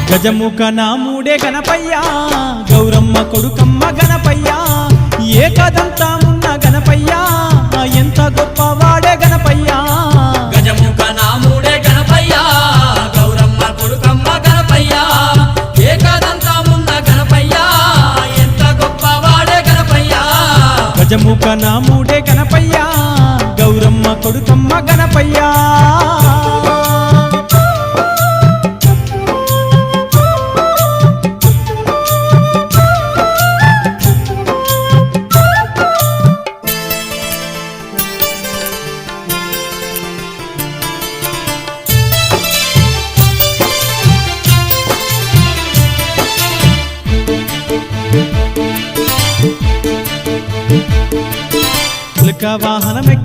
గజముఖ నాముడే గణపయ్యా గౌరమ్మ కొడుకమ్మ గణపయ్యా ఏకదంతమున్న గణపయ్యా ఎంత గొప్పవాడే గణపయ్యా గజముఖ నాముడే గణపయ్యా గౌరమ్మ కొడుకమ్మ గణపయ్యా ఏకదంతమున్న గణపయ్యా ఎంత గొప్పవాడే గణపయ్యా గజముఖ నాముడే గణపయ్యా గౌరమ్మ కొడుకమ్మ గణపయ్యా వాహనం